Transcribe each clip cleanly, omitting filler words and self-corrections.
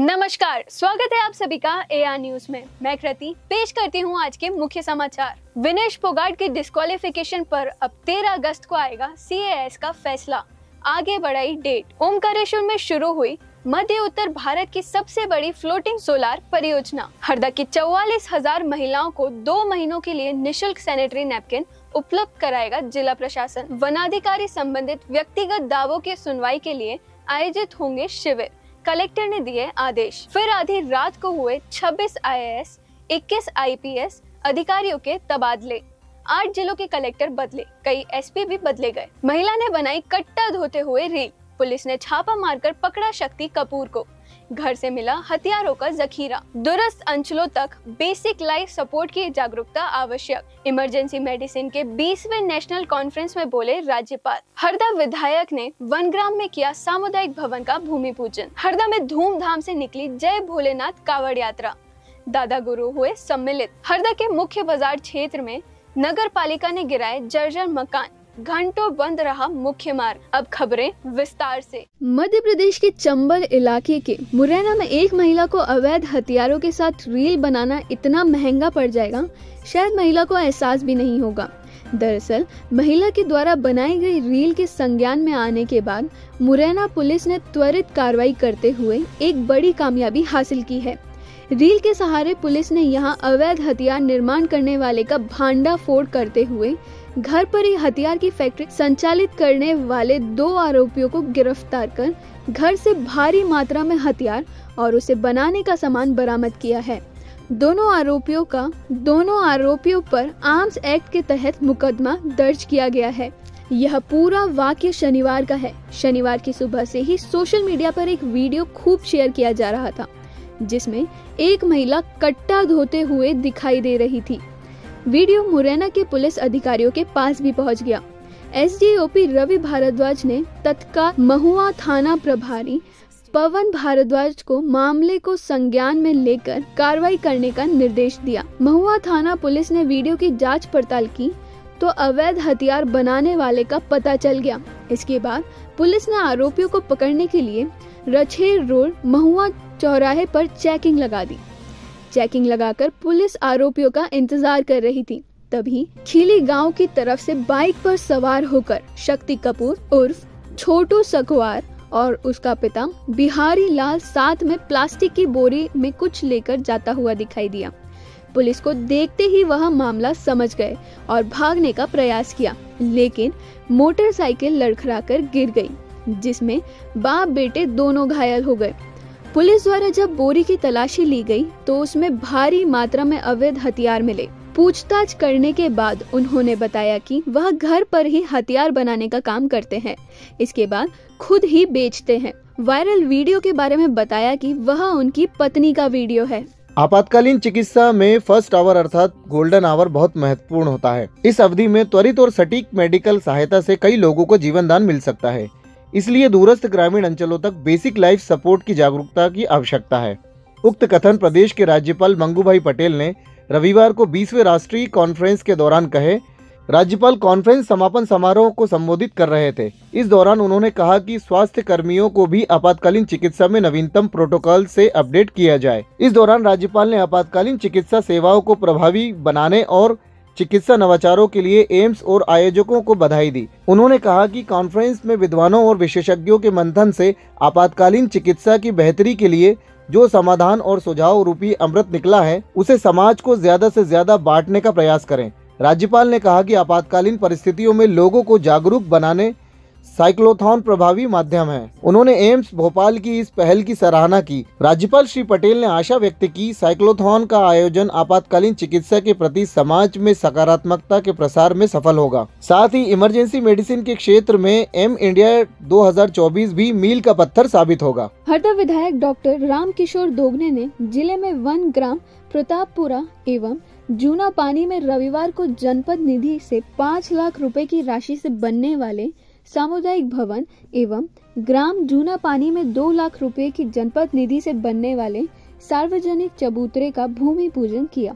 नमस्कार, स्वागत है आप सभी का एआर न्यूज में। मैं कृति पेश करती हूं आज के मुख्य समाचार। विनेश फोगाट की डिस्क्वालिफिकेशन पर अब 13 अगस्त को आएगा सीएएस का फैसला, आगे बढ़ाई डेट। ओमकारेश्वर में शुरू हुई मध्य उत्तर भारत की सबसे बड़ी फ्लोटिंग सोलार परियोजना। हरदा की 44,000 महिलाओं को 2 महीनों के लिए निशुल्क सैनिटरी नैपकिन उपलब्ध कराएगा जिला प्रशासन। वनाधिकारी संबंधित व्यक्तिगत दावों की सुनवाई के लिए आयोजित होंगे शिविर, कलेक्टर ने दिए आदेश। फिर आधी रात को हुए 26 आईएएस 21 आईपीएस अधिकारियों के तबादले। 8 जिलों के कलेक्टर बदले, कई एसपी भी बदले गए। महिला ने बनाई कट्टा धोते हुए रील, पुलिस ने छापा मारकर पकड़ा शक्ति कपूर को। घर से मिला हथियारों का जखीरा। दूरस्थ अंचलों तक बेसिक लाइफ सपोर्ट की जागरूकता आवश्यक। इमरजेंसी मेडिसिन के 20वें नेशनल कॉन्फ्रेंस में बोले राज्यपाल। हरदा विधायक ने वनग्राम में किया सामुदायिक भवन का भूमि पूजन। हरदा में धूमधाम से निकली जय भोलेनाथ कावड़ यात्रा, दादा गुरु हुए सम्मिलित। हरदा के मुख्य बाजार क्षेत्र में नगर पालिका ने गिराए जर्जर मकान, घंटों बंद रहा मुख्य मार्ग। अब खबरें विस्तार से। मध्य प्रदेश के चंबल इलाके के मुरैना में एक महिला को अवैध हथियारों के साथ रील बनाना इतना महंगा पड़ जाएगा, शायद महिला को एहसास भी नहीं होगा। दरअसल महिला के द्वारा बनाई गई रील के संज्ञान में आने के बाद मुरैना पुलिस ने त्वरित कार्रवाई करते हुए एक बड़ी कामयाबी हासिल की है। रील के सहारे पुलिस ने यहां अवैध हथियार निर्माण करने वाले का भांडा फोड़ करते हुए घर पर ही हथियार की फैक्ट्री संचालित करने वाले 2 आरोपियों को गिरफ्तार कर घर से भारी मात्रा में हथियार और उसे बनाने का सामान बरामद किया है। दोनों आरोपियों पर आर्म्स एक्ट के तहत मुकदमा दर्ज किया गया है। यह पूरा वाकया शनिवार का है। शनिवार की सुबह से ही सोशल मीडिया पर एक वीडियो खूब शेयर किया जा रहा था, जिसमें एक महिला कट्टा धोते हुए दिखाई दे रही थी। वीडियो मुरैना के पुलिस अधिकारियों के पास भी पहुंच गया। एसडीओपी रवि भारद्वाज ने तत्काल महुआ थाना प्रभारी पवन भारद्वाज को मामले को संज्ञान में लेकर कार्रवाई करने का निर्देश दिया। महुआ थाना पुलिस ने वीडियो की जांच पड़ताल की तो अवैध हथियार बनाने वाले का पता चल गया। इसके बाद पुलिस ने आरोपियों को पकड़ने के लिए रछेर रोड महुआ चौराहे पर चेकिंग लगा दी। चेकिंग लगाकर पुलिस आरोपियों का इंतजार कर रही थी। तभी खीली गांव की तरफ से बाइक पर सवार होकर शक्ति कपूर उर्फ छोटू सकवार और उसका पिता बिहारी लाल साथ में प्लास्टिक की बोरी में कुछ लेकर जाता हुआ दिखाई दिया। पुलिस को देखते ही वह मामला समझ गए और भागने का प्रयास किया, लेकिन मोटरसाइकिल लड़खड़ाकर गिर गई, जिसमें बाप बेटे दोनों घायल हो गए। पुलिस द्वारा जब बोरी की तलाशी ली गई तो उसमें भारी मात्रा में अवैध हथियार मिले। पूछताछ करने के बाद उन्होंने बताया कि वह घर पर ही हथियार बनाने का काम करते हैं, इसके बाद खुद ही बेचते हैं। वायरल वीडियो के बारे में बताया कि वह उनकी पत्नी का वीडियो है। आपातकालीन चिकित्सा में फर्स्ट आवर अर्थात गोल्डन आवर बहुत महत्वपूर्ण होता है। इस अवधि में त्वरित और सटीक मेडिकल सहायता से कई लोगों को जीवन दान मिल सकता है। इसलिए दूरस्थ ग्रामीण अंचलों तक बेसिक लाइफ सपोर्ट की जागरूकता की आवश्यकता है। उक्त कथन प्रदेश के राज्यपाल मंगूभाई पटेल ने रविवार को 20वें राष्ट्रीय कॉन्फ्रेंस के दौरान कहे। राज्यपाल कॉन्फ्रेंस समापन समारोह को संबोधित कर रहे थे। इस दौरान उन्होंने कहा कि स्वास्थ्य कर्मियों को भी आपातकालीन चिकित्सा में नवीनतम प्रोटोकॉल से अपडेट किया जाए। इस दौरान राज्यपाल ने आपातकालीन चिकित्सा सेवाओं को प्रभावी बनाने और चिकित्सा नवाचारों के लिए एम्स और आयोजकों को बधाई दी। उन्होंने कहा कि कॉन्फ्रेंस में विद्वानों और विशेषज्ञों के मंथन से आपातकालीन चिकित्सा की बेहतरी के लिए जो समाधान और सुझाव रूपी अमृत निकला है, उसे समाज को ज्यादा से ज्यादा बांटने का प्रयास करें। राज्यपाल ने कहा कि आपातकालीन परिस्थितियों में लोगों को जागरूक बनाने साइक्लोथॉन प्रभावी माध्यम है। उन्होंने एम्स भोपाल की इस पहल की सराहना की। राज्यपाल श्री पटेल ने आशा व्यक्त की साइक्लोथॉन का आयोजन आपातकालीन चिकित्सा के प्रति समाज में सकारात्मकता के प्रसार में सफल होगा। साथ ही इमरजेंसी मेडिसिन के क्षेत्र में एम इंडिया 2024 भी मील का पत्थर साबित होगा। हरदा विधायक डॉक्टर राम किशोर दोगने ने जिले में वन ग्राम प्रतापपुरा एवं जूना पानी में रविवार को जनपद निधि से 5 लाख रुपए की राशि से बनने वाले सामुदायिक भवन एवं ग्राम जूना पानी में 2 लाख रुपए की जनपद निधि से बनने वाले सार्वजनिक चबूतरे का भूमि पूजन किया।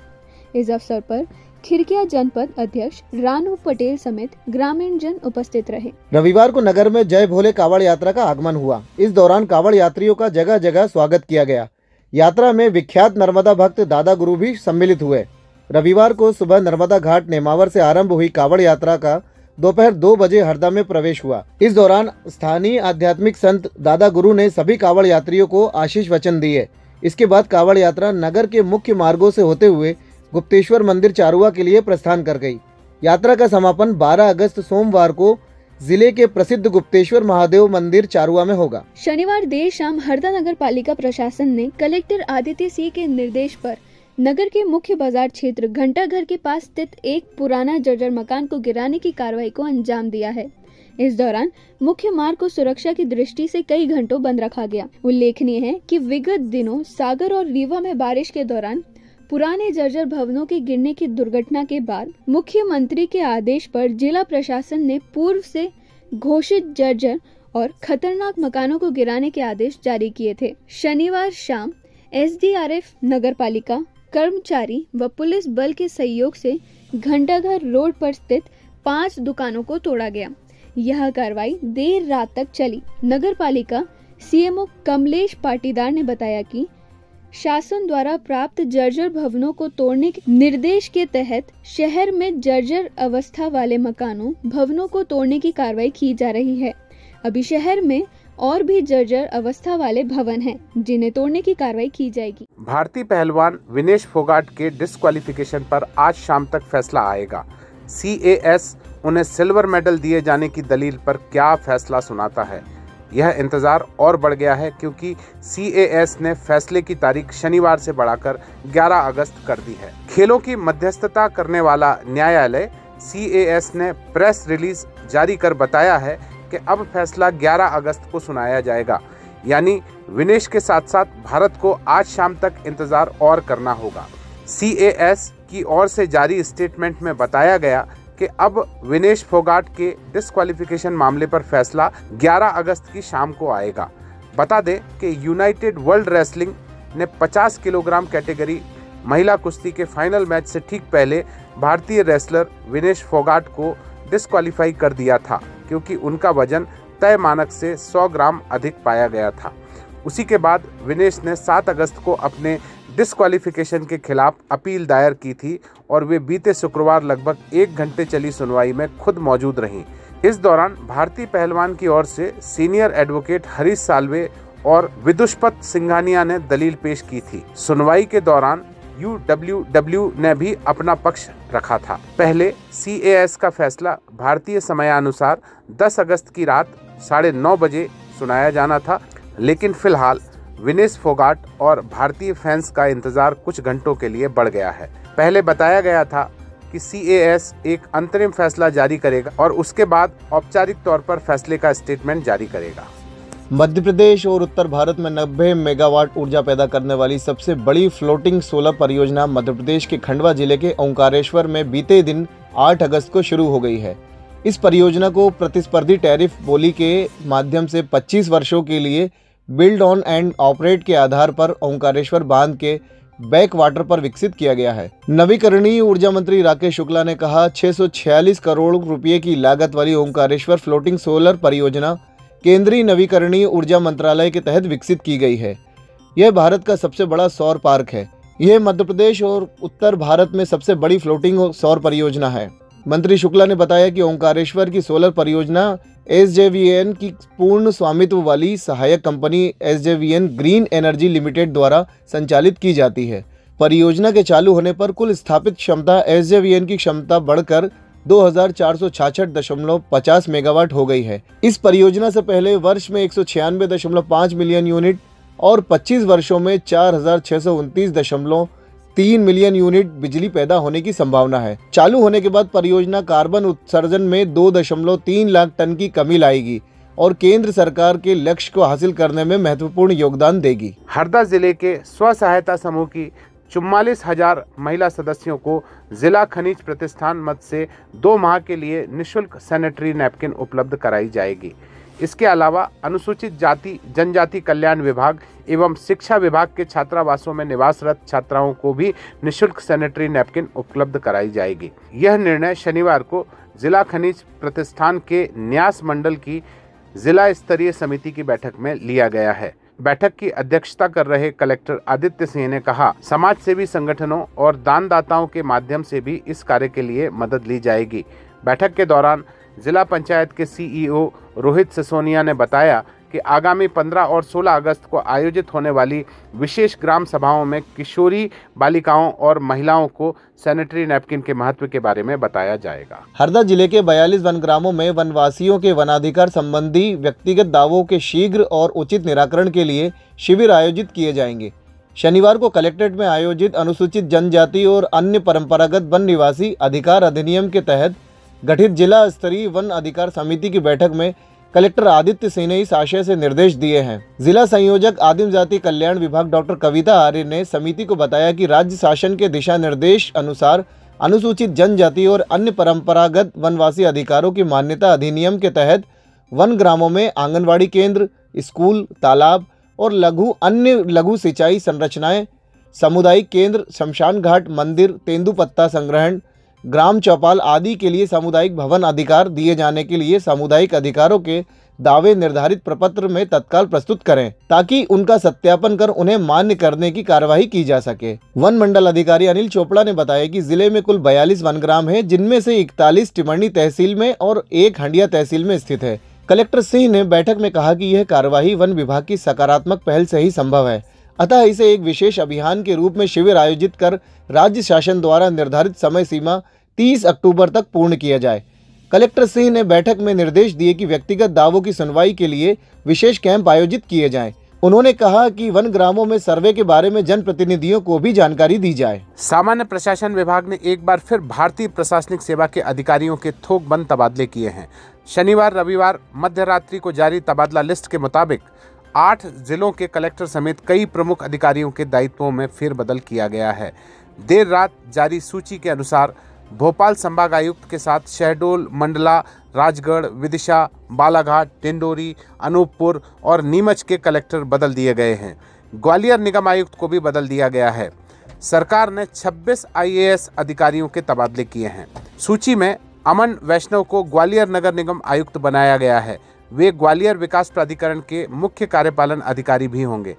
इस अवसर पर खिरकिया जनपद अध्यक्ष रानू पटेल समेत ग्रामीण जन उपस्थित रहे। रविवार को नगर में जय भोले कावड़ यात्रा का आगमन हुआ। इस दौरान कावड़ यात्रियों का जगह जगह स्वागत किया गया। यात्रा में विख्यात नर्मदा भक्त दादा गुरु भी सम्मिलित हुए। रविवार को सुबह नर्मदा घाट नेमावर से आरंभ हुई कावड़ यात्रा का दोपहर 2 बजे हरदा में प्रवेश हुआ। इस दौरान स्थानीय आध्यात्मिक संत दादा गुरु ने सभी कावड़ यात्रियों को आशीष वचन दिए। इसके बाद कावड़ यात्रा नगर के मुख्य मार्गों से होते हुए गुप्तेश्वर मंदिर चारुआ के लिए प्रस्थान कर गई। यात्रा का समापन 12 अगस्त सोमवार को जिले के प्रसिद्ध गुप्तेश्वर महादेव मंदिर चारुआ में होगा। शनिवार देर शाम हरदा नगर पालिका प्रशासन ने कलेक्टर आदित्य सिंह के निर्देश पर नगर के मुख्य बाजार क्षेत्र घंटाघर के पास स्थित एक पुराना जर्जर मकान को गिराने की कार्रवाई को अंजाम दिया है। इस दौरान मुख्य मार्ग को सुरक्षा की दृष्टि से कई घंटों बंद रखा गया। उल्लेखनीय है कि विगत दिनों सागर और रीवा में बारिश के दौरान पुराने जर्जर भवनों के गिरने की दुर्घटना के बाद मुख्यमंत्री के आदेश पर जिला प्रशासन ने पूर्व से घोषित जर्जर और खतरनाक मकानों को गिराने के आदेश जारी किए थे। शनिवार शाम SDRF नगर पालिका कर्मचारी व पुलिस बल के सहयोग से घंटाघर रोड पर स्थित 5 दुकानों को तोड़ा गया। यह कार्रवाई देर रात तक चली। नगर पालिका CMO कमलेश पाटीदार ने बताया कि शासन द्वारा प्राप्त जर्जर भवनों को तोड़ने के निर्देश के तहत शहर में जर्जर अवस्था वाले मकानों भवनों को तोड़ने की कार्रवाई की जा रही है। अभी शहर में और भी जर्जर अवस्था वाले भवन हैं, जिन्हें तोड़ने की कार्रवाई की जाएगी। भारतीय पहलवान विनेश फोगाट के डिस्क्वालिफिकेशन पर आज शाम तक फैसला आएगा। CAS उन्हें सिल्वर मेडल दिए जाने की दलील पर क्या फैसला सुनाता है, यह इंतजार और बढ़ गया है, क्योंकि CAS ने फैसले की तारीख शनिवार से बढ़ाकर 11 अगस्त कर दी है। खेलों की मध्यस्थता करने वाला न्यायालय CAS ने प्रेस रिलीज जारी कर बताया है कि अब फैसला 11 अगस्त को सुनाया जाएगा। यानी विनेश के साथ साथ भारत को आज शाम तक इंतजार और करना होगा। CAS की ओर से जारी स्टेटमेंट में बताया गया कि अब विनेश फोगाट के डिस्क्वालिफिकेशन मामले पर फैसला 11 अगस्त की शाम को आएगा। बता दें कि यूनाइटेड वर्ल्ड रेसलिंग ने 50 किलोग्राम कैटेगरी महिला कुश्ती के फाइनल मैच से ठीक पहले भारतीय रेसलर विनेश फोगाट को डिस्क्वालीफाई कर दिया था, क्योंकि उनका वजन तय मानक से 100 ग्राम अधिक पाया गया था। उसी के बाद विनेश ने 7 अगस्त को अपने डिस्क्वालिफिकेशन के खिलाफ अपील दायर की थी और वे बीते शुक्रवार लगभग 1 घंटे चली सुनवाई में खुद मौजूद रहीं। इस दौरान भारतीय पहलवान की ओर से सीनियर एडवोकेट हरीश साल्वे और विदुषपत सिंघानिया ने दलील पेश की थी। सुनवाई के दौरान UWW ने भी अपना पक्ष रखा था। पहले CAS का फैसला भारतीय समयानुसार 10 अगस्त की रात 9:30 बजे सुनाया जाना था, लेकिन फिलहाल विनेश फोगाट और भारतीय फैंस का इंतजार कुछ घंटों के लिए बढ़ गया है। पहले बताया गया था कि CAS एक अंतरिम फैसला जारी करेगा और उसके बाद औपचारिक तौर पर फैसले का स्टेटमेंट जारी करेगा। मध्य प्रदेश और उत्तर भारत में 90 मेगावाट ऊर्जा पैदा करने वाली सबसे बड़ी फ्लोटिंग सोलर परियोजना मध्य प्रदेश के खंडवा जिले के ओंकारेश्वर में बीते दिन 8 अगस्त को शुरू हो गई है। इस परियोजना को प्रतिस्पर्धी टैरिफ बोली के माध्यम से 25 वर्षों के लिए बिल्ड ऑन एंड ऑपरेट के आधार पर ओंकारेश्वर बांध के बैक वाटर पर विकसित किया गया है। नवीकरणीय ऊर्जा मंत्री राकेश शुक्ला ने कहा, 646 करोड़ रुपए की लागत वाली ओंकारेश्वर फ्लोटिंग सोलर परियोजना केंद्रीय नवीकरणीय ऊर्जा मंत्रालय के तहत विकसित की गई है। यह भारत का सबसे बड़ा सौर पार्क है। यह मध्य प्रदेश और उत्तर भारत में सबसे बड़ी फ्लोटिंग सौर परियोजना है। मंत्री शुक्ला ने बताया कि ओंकारेश्वर की सोलर परियोजना SJVN की पूर्ण स्वामित्व वाली सहायक company SJVN green energy limited द्वारा संचालित की जाती है। परियोजना के चालू होने पर कुल स्थापित क्षमता SJVN की क्षमता बढ़कर 2466.50 मेगावाट हो गई है। इस परियोजना से पहले वर्ष में 196.5 मिलियन यूनिट और 25 वर्षों में 4629.3 मिलियन यूनिट बिजली पैदा होने की संभावना है। चालू होने के बाद परियोजना कार्बन उत्सर्जन में 2.3 लाख टन की कमी लाएगी और केंद्र सरकार के लक्ष्य को हासिल करने में महत्वपूर्ण योगदान देगी। हरदा जिले के स्व सहायता समूह की 44,000 महिला सदस्यों को जिला खनिज प्रतिष्ठान मद से 2 माह के लिए निःशुल्क सैनिटरी नैपकिन उपलब्ध कराई जाएगी। इसके अलावा अनुसूचित जाति जनजाति कल्याण विभाग एवं शिक्षा विभाग के छात्रावासों में निवासरत छात्राओं को भी निःशुल्क सैनिटरी नैपकिन उपलब्ध कराई जाएगी। यह निर्णय शनिवार को जिला खनिज प्रतिष्ठान के न्यास मंडल की जिला स्तरीय समिति की बैठक में लिया गया है। बैठक की अध्यक्षता कर रहे कलेक्टर आदित्य सिंह ने कहा, समाज सेवी संगठनों और दानदाताओं के माध्यम से भी इस कार्य के लिए मदद ली जाएगी। बैठक के दौरान जिला पंचायत के सीईओ रोहित सिसोनिया ने बताया कि आगामी 15 और 16 अगस्त को आयोजित होने वाली विशेष ग्राम सभाओं में किशोरी बालिकाओं और महिलाओं को सैनिटरी नैपकिन के महत्व के बारे में बताया जाएगा। हरदा जिले के 42 वन ग्रामों में वनवासियों के वनाधिकार संबंधी व्यक्तिगत दावों के शीघ्र और उचित निराकरण के लिए शिविर आयोजित किए जाएंगे। शनिवार को कलेक्ट्रेट में आयोजित अनुसूचित जनजाति और अन्य परंपरागत वन निवासी अधिकार अधिनियम के तहत गठित जिला स्तरीय वन अधिकार समिति की बैठक में कलेक्टर आदित्य सिंह ने इस आशय से निर्देश दिए हैं। जिला संयोजक आदिम जाति कल्याण विभाग डॉक्टर कविता आर्य ने समिति को बताया कि राज्य शासन के दिशा निर्देश अनुसार अनुसूचित जनजाति और अन्य परंपरागत वनवासी अधिकारों की मान्यता अधिनियम के तहत वन ग्रामों में आंगनवाड़ी केंद्र, स्कूल, तालाब और अन्य लघु सिंचाई संरचनाएं, सामुदायिक केंद्र, शमशान घाट, मंदिर, तेंदुपत्ता संग्रहण, ग्राम चौपाल आदि के लिए सामुदायिक भवन अधिकार दिए जाने के लिए सामुदायिक अधिकारों के दावे निर्धारित प्रपत्र में तत्काल प्रस्तुत करें ताकि उनका सत्यापन कर उन्हें मान्य करने की कार्यवाही की जा सके। वन मंडल अधिकारी अनिल चोपड़ा ने बताया कि जिले में कुल 42 वनग्राम है, जिनमें से 41 टिमरनी तहसील में और 1 हंडिया तहसील में स्थित है। कलेक्टर सिंह ने बैठक में कहा कि यह कार्यवाही वन विभाग की सकारात्मक पहल से ही संभव है, अतः इसे एक विशेष अभियान के रूप में शिविर आयोजित कर राज्य शासन द्वारा निर्धारित समय सीमा 30 अक्टूबर तक पूर्ण किया जाए। कलेक्टर सिंह ने बैठक में निर्देश दिए कि व्यक्तिगत दावों की सुनवाई के लिए विशेष कैंप आयोजित किए जाएं। उन्होंने कहा कि वन ग्रामों में सर्वे के बारे में जनप्रतिनिधियों को भी जानकारी दी जाए। सामान्य प्रशासन विभाग ने एक बार फिर भारतीय प्रशासनिक सेवा के अधिकारियों के थोक बंद तबादले किए हैं। शनिवार रविवार मध्य रात्रि को जारी तबादला लिस्ट के मुताबिक 8 जिलों के कलेक्टर समेत कई प्रमुख अधिकारियों के दायित्वों में फेरबदल किया गया है। देर रात जारी सूची के अनुसार भोपाल संभाग आयुक्त के साथ शहडोल, मंडला, राजगढ़, विदिशा, बालाघाट, डिंडोरी, अनूपपुर और नीमच के कलेक्टर बदल दिए गए हैं। ग्वालियर निगम आयुक्त को भी बदल दिया गया है। सरकार ने 26 IAS अधिकारियों के तबादले किए हैं। सूची में अमन वैष्णव को ग्वालियर नगर निगम आयुक्त बनाया गया है। वे ग्वालियर विकास प्राधिकरण के मुख्य कार्यपालन अधिकारी भी होंगे।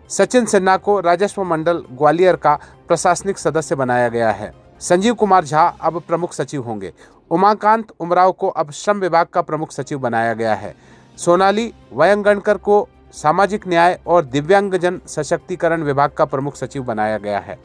सचिन सिन्हा को राजस्व मंडल ग्वालियर का प्रशासनिक सदस्य बनाया गया है। संजीव कुमार झा अब प्रमुख सचिव होंगे। उमाकांत उमराव को अब श्रम विभाग का प्रमुख सचिव बनाया गया है। सोनाली वयंगणकर को सामाजिक न्याय और दिव्यांगजन सशक्तिकरण विभाग का प्रमुख सचिव बनाया गया है।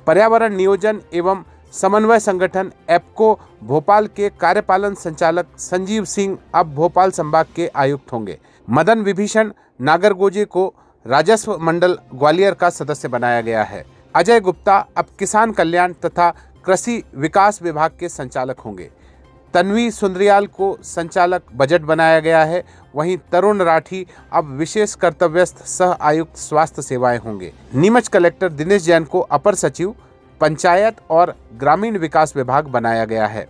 पर्यावरण नियोजन एवं समन्वय संगठन एप्को भोपाल के कार्यपालन संचालक संजीव सिंह अब भोपाल संभाग के आयुक्त होंगे। मदन विभीषण नागरगोजे को राजस्व मंडल ग्वालियर का सदस्य बनाया गया है। अजय गुप्ता अब किसान कल्याण तथा कृषि विकास विभाग के संचालक होंगे। तन्वी सुंदरियाल को संचालक बजट बनाया गया है। वहीं तरुण राठी अब विशेष कर्तव्यस्थ सह आयुक्त स्वास्थ्य सेवाएं होंगे। नीमच कलेक्टर दिनेश जैन को अपर सचिव पंचायत और ग्रामीण विकास विभाग बनाया गया है।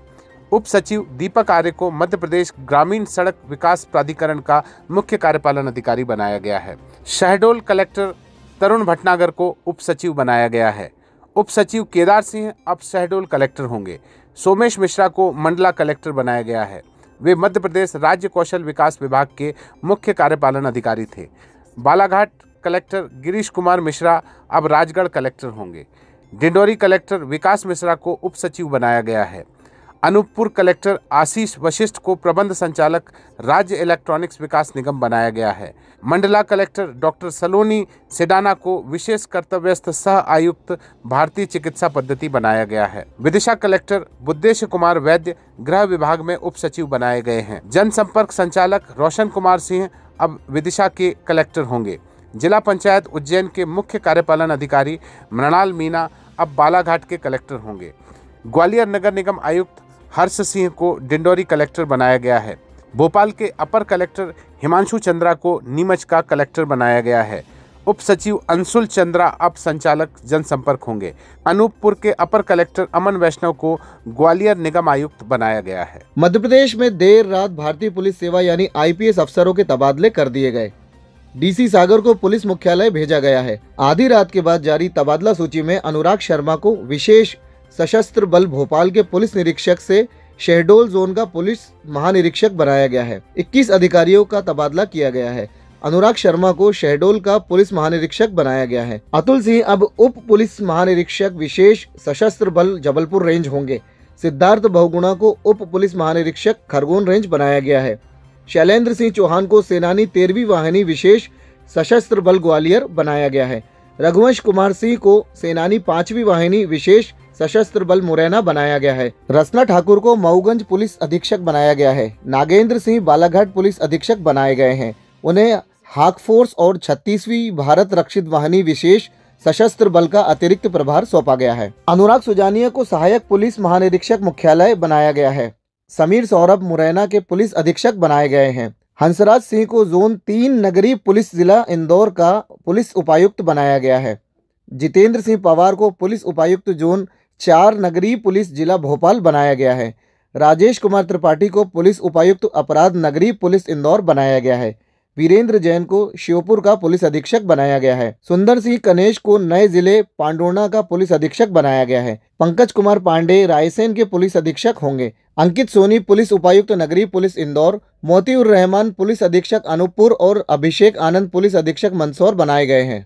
उप सचिव दीपक आर्य को मध्य प्रदेश ग्रामीण सड़क विकास प्राधिकरण का मुख्य कार्यपालन अधिकारी बनाया गया है। शहडोल कलेक्टर तरुण भटनागर को उप सचिव बनाया गया है। उप सचिव केदार सिंह अब शहडोल कलेक्टर होंगे। सोमेश मिश्रा को मंडला कलेक्टर बनाया गया है। वे मध्य प्रदेश राज्य कौशल विकास विभाग के मुख्य कार्यपालन अधिकारी थे। बालाघाट कलेक्टर गिरीश कुमार मिश्रा अब राजगढ़ कलेक्टर होंगे। डिंडोरी कलेक्टर विकास मिश्रा को उप सचिव बनाया गया है। अनूपपुर कलेक्टर आशीष वशिष्ठ को प्रबंध संचालक राज्य इलेक्ट्रॉनिक्स विकास निगम बनाया गया है। मंडला कलेक्टर डॉक्टर सलोनी सेडाना को विशेष कर्तव्यस्थ सह आयुक्त भारतीय चिकित्सा पद्धति बनाया गया है। विदिशा कलेक्टर बुद्धेश कुमार वैद्य गृह विभाग में उप सचिव बनाए गए हैं। जनसंपर्क संचालक रोशन कुमार सिंह अब विदिशा के कलेक्टर होंगे। जिला पंचायत उज्जैन के मुख्य कार्यपालन अधिकारी मृणाल मीना अब बालाघाट के कलेक्टर होंगे। ग्वालियर नगर निगम आयुक्त हर्ष सिंह को डिंडोरी कलेक्टर बनाया गया है। भोपाल के अपर कलेक्टर हिमांशु चंद्रा को नीमच का कलेक्टर बनाया गया है। उप सचिव अंशुल चंद्रा अब संचालक जनसंपर्क होंगे। अनूपपुर के अपर कलेक्टर अमन वैष्णव को ग्वालियर निगम आयुक्त बनाया गया है। मध्य प्रदेश में देर रात भारतीय पुलिस सेवा यानी IPS अफसरों के तबादले कर दिए गए। DC सागर को पुलिस मुख्यालय भेजा गया है। आधी रात के बाद जारी तबादला सूची में अनुराग शर्मा को विशेष सशस्त्र बल भोपाल के पुलिस निरीक्षक से शहडोल जोन का पुलिस महानिरीक्षक बनाया गया है। 21 अधिकारियों का तबादला किया गया है। अनुराग शर्मा को शहडोल का पुलिस महानिरीक्षक बनाया गया है। अतुल सिंह अब उप पुलिस महानिरीक्षक विशेष सशस्त्र बल जबलपुर रेंज होंगे। सिद्धार्थ बहुगुणा को उप पुलिस महानिरीक्षक खरगोन रेंज बनाया गया है। शैलेंद्र सिंह चौहान को सेनानी 13वीं वाहिनी विशेष सशस्त्र बल ग्वालियर बनाया गया है। रघुवंश कुमार सिंह को सेनानी 5वीं वाहिनी विशेष सशस्त्र बल मुरैना बनाया गया है। रसना ठाकुर को मऊगंज पुलिस अधीक्षक बनाया गया है। नागेंद्र सिंह बालाघाट पुलिस अधीक्षक बनाए गए हैं। उन्हें हाक फोर्स और 36वीं भारत रक्षित वाहिनी विशेष सशस्त्र बल का अतिरिक्त प्रभार सौंपा गया है। अनुराग सुजानिया को सहायक पुलिस महानिरीक्षक मुख्यालय बनाया गया है। समीर सौरभ मुरैना के पुलिस अधीक्षक बनाए गए हैं। हंसराज सिंह को जोन 3 नगरीय पुलिस जिला इंदौर का पुलिस उपायुक्त बनाया गया है। जितेंद्र सिंह पवार को पुलिस उपायुक्त जोन 4 नगरीय पुलिस जिला भोपाल बनाया गया है। राजेश कुमार त्रिपाठी को पुलिस उपायुक्त अपराध नगरीय पुलिस इंदौर बनाया गया है। वीरेंद्र जैन को श्योपुर का पुलिस अधीक्षक बनाया गया है। सुंदर सिंह कनेश को नए जिले पांडोना का पुलिस अधीक्षक बनाया गया है। पंकज कुमार पांडे रायसेन के पुलिस अधीक्षक होंगे। अंकित सोनी पुलिस उपायुक्त नगरीय पुलिस इंदौर, मोतीउर रहमान पुलिस अधीक्षक अनूपपुर और अभिषेक आनंद पुलिस अधीक्षक मंदसौर बनाए गए हैं।